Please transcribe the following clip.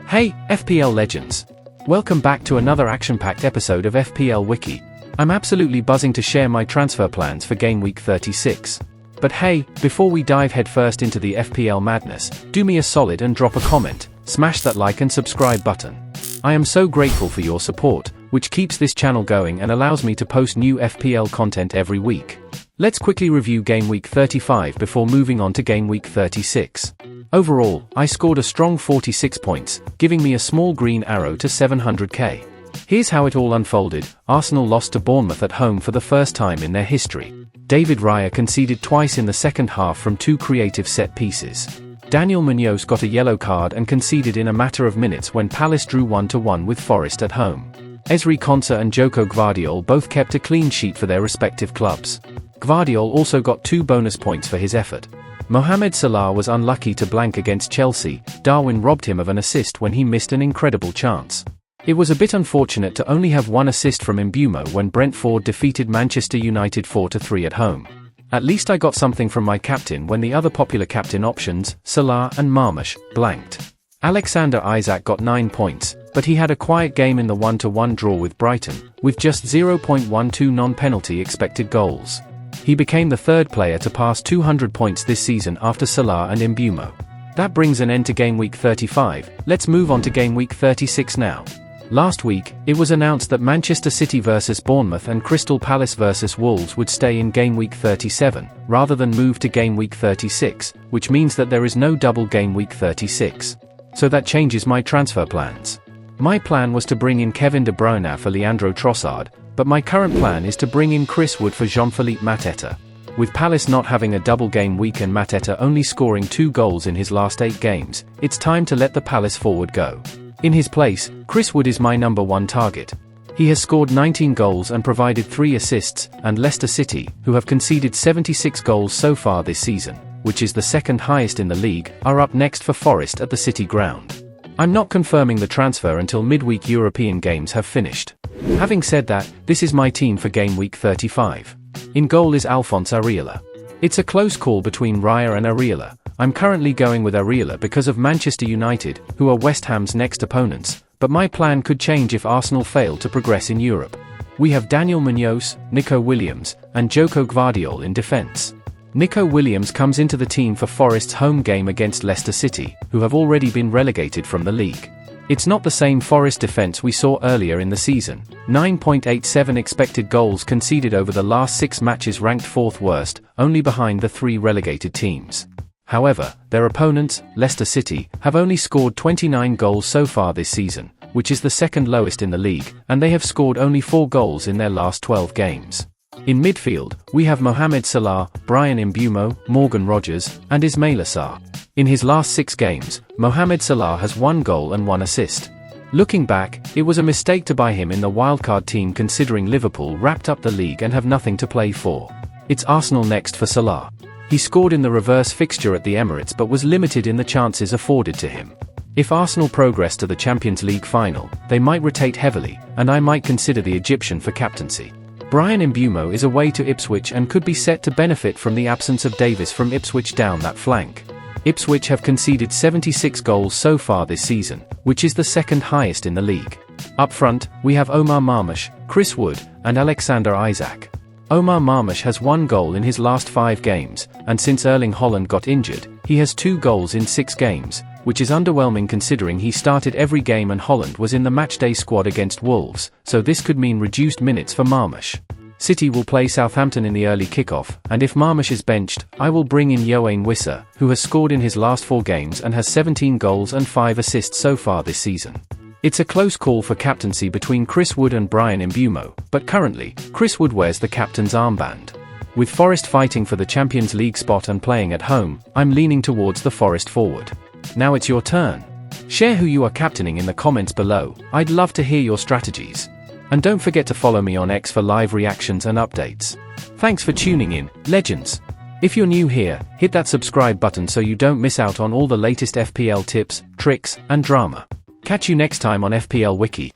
Hey, FPL legends! Welcome back to another action-packed episode of FPL Wiki. I'm absolutely buzzing to share my transfer plans for Game Week 36. But hey, before we dive headfirst into the FPL madness, do me a solid and drop a comment, smash that like and subscribe button. I am so grateful for your support, which keeps this channel going and allows me to post new FPL content every week. Let's quickly review Game Week 35 before moving on to Game Week 36. Overall, I scored a strong 46 points, giving me a small green arrow to 700k. Here's how it all unfolded. Arsenal lost to Bournemouth at home for the first time in their history. David Raya conceded twice in the second half from two creative set pieces. Daniel Munoz got a yellow card and conceded in a matter of minutes when Palace drew 1-1 with Forest at home. Ezri Konsa and Joko Gvardiol both kept a clean sheet for their respective clubs. Gvardiol also got 2 bonus points for his effort. Mohamed Salah was unlucky to blank against Chelsea. Darwin robbed him of an assist when he missed an incredible chance. It was a bit unfortunate to only have one assist from Mbeumo when Brentford defeated Manchester United 4-3 at home. At least I got something from my captain when the other popular captain options, Salah and Marmoush, blanked. Alexander Isak got 9 points, but he had a quiet game in the 1-1 draw with Brighton, with just 0.12 non-penalty expected goals. He became the third player to pass 200 points this season after Salah and Mbeumo. That brings an end to Game Week 35, let's move on to Game Week 36 now. Last week, it was announced that Manchester City vs Bournemouth and Crystal Palace vs Wolves would stay in Game Week 37, rather than move to Game Week 36, which means that there is no double Game Week 36. So that changes my transfer plans. My plan was to bring in Kevin De Bruyne for Leandro Trossard, but my current plan is to bring in Chris Wood for Jean-Philippe Mateta. With Palace not having a double game week and Mateta only scoring 2 goals in his last 8 games, it's time to let the Palace forward go. In his place, Chris Wood is my number 1 target. He has scored 19 goals and provided 3 assists, and Leicester City, who have conceded 76 goals so far this season, which is the second highest in the league, are up next for Forest at the City ground. I'm not confirming the transfer until midweek European games have finished. Having said that, this is my team for Game Week 35. In goal is Alphonse Areola. It's a close call between Raya and Areola. I'm currently going with Areola because of Manchester United, who are West Ham's next opponents, but my plan could change if Arsenal fail to progress in Europe. We have Daniel Munoz, Nico Williams, and Joko Gvardiol in defence. Nico Williams comes into the team for Forest's home game against Leicester City, who have already been relegated from the league. It's not the same Forest defence we saw earlier in the season. 9.87 expected goals conceded over the last 6 matches, ranked 4th worst, only behind the 3 relegated teams. However, their opponents, Leicester City, have only scored 29 goals so far this season, which is the second lowest in the league, and they have scored only 4 goals in their last 12 games. In midfield, we have Mohamed Salah, Bryan Mbeumo, Morgan Rogers, and Ismaila Sarr. In his last 6 games, Mohamed Salah has 1 goal and 1 assist. Looking back, it was a mistake to buy him in the wildcard team considering Liverpool wrapped up the league and have nothing to play for. It's Arsenal next for Salah. He scored in the reverse fixture at the Emirates but was limited in the chances afforded to him. If Arsenal progress to the Champions League final, they might rotate heavily, and I might consider the Egyptian for captaincy. Bryan Mbeumo is away to Ipswich and could be set to benefit from the absence of Davis from Ipswich down that flank. Ipswich have conceded 76 goals so far this season, which is the second highest in the league. Up front, we have Omar Marmoush, Chris Wood, and Alexander Isak. Omar Marmoush has 1 goal in his last 5 games, and since Erling Haaland got injured, he has 2 goals in 6 games, which is underwhelming considering he started every game and Haaland was in the matchday squad against Wolves, so this could mean reduced minutes for Marmoush. City will play Southampton in the early kickoff, and if Marmoush is benched, I will bring in Yoane Wissa, who has scored in his last 4 games and has 17 goals and 5 assists so far this season. It's a close call for captaincy between Chris Wood and Bryan Mbeumo, but currently, Chris Wood wears the captain's armband. With Forest fighting for the Champions League spot and playing at home, I'm leaning towards the Forest forward. Now it's your turn. Share who you are captaining in the comments below. I'd love to hear your strategies. And don't forget to follow me on X for live reactions and updates. Thanks for tuning in, legends. If you're new here, hit that subscribe button so you don't miss out on all the latest FPL tips, tricks, and drama. Catch you next time on FPL Wiki.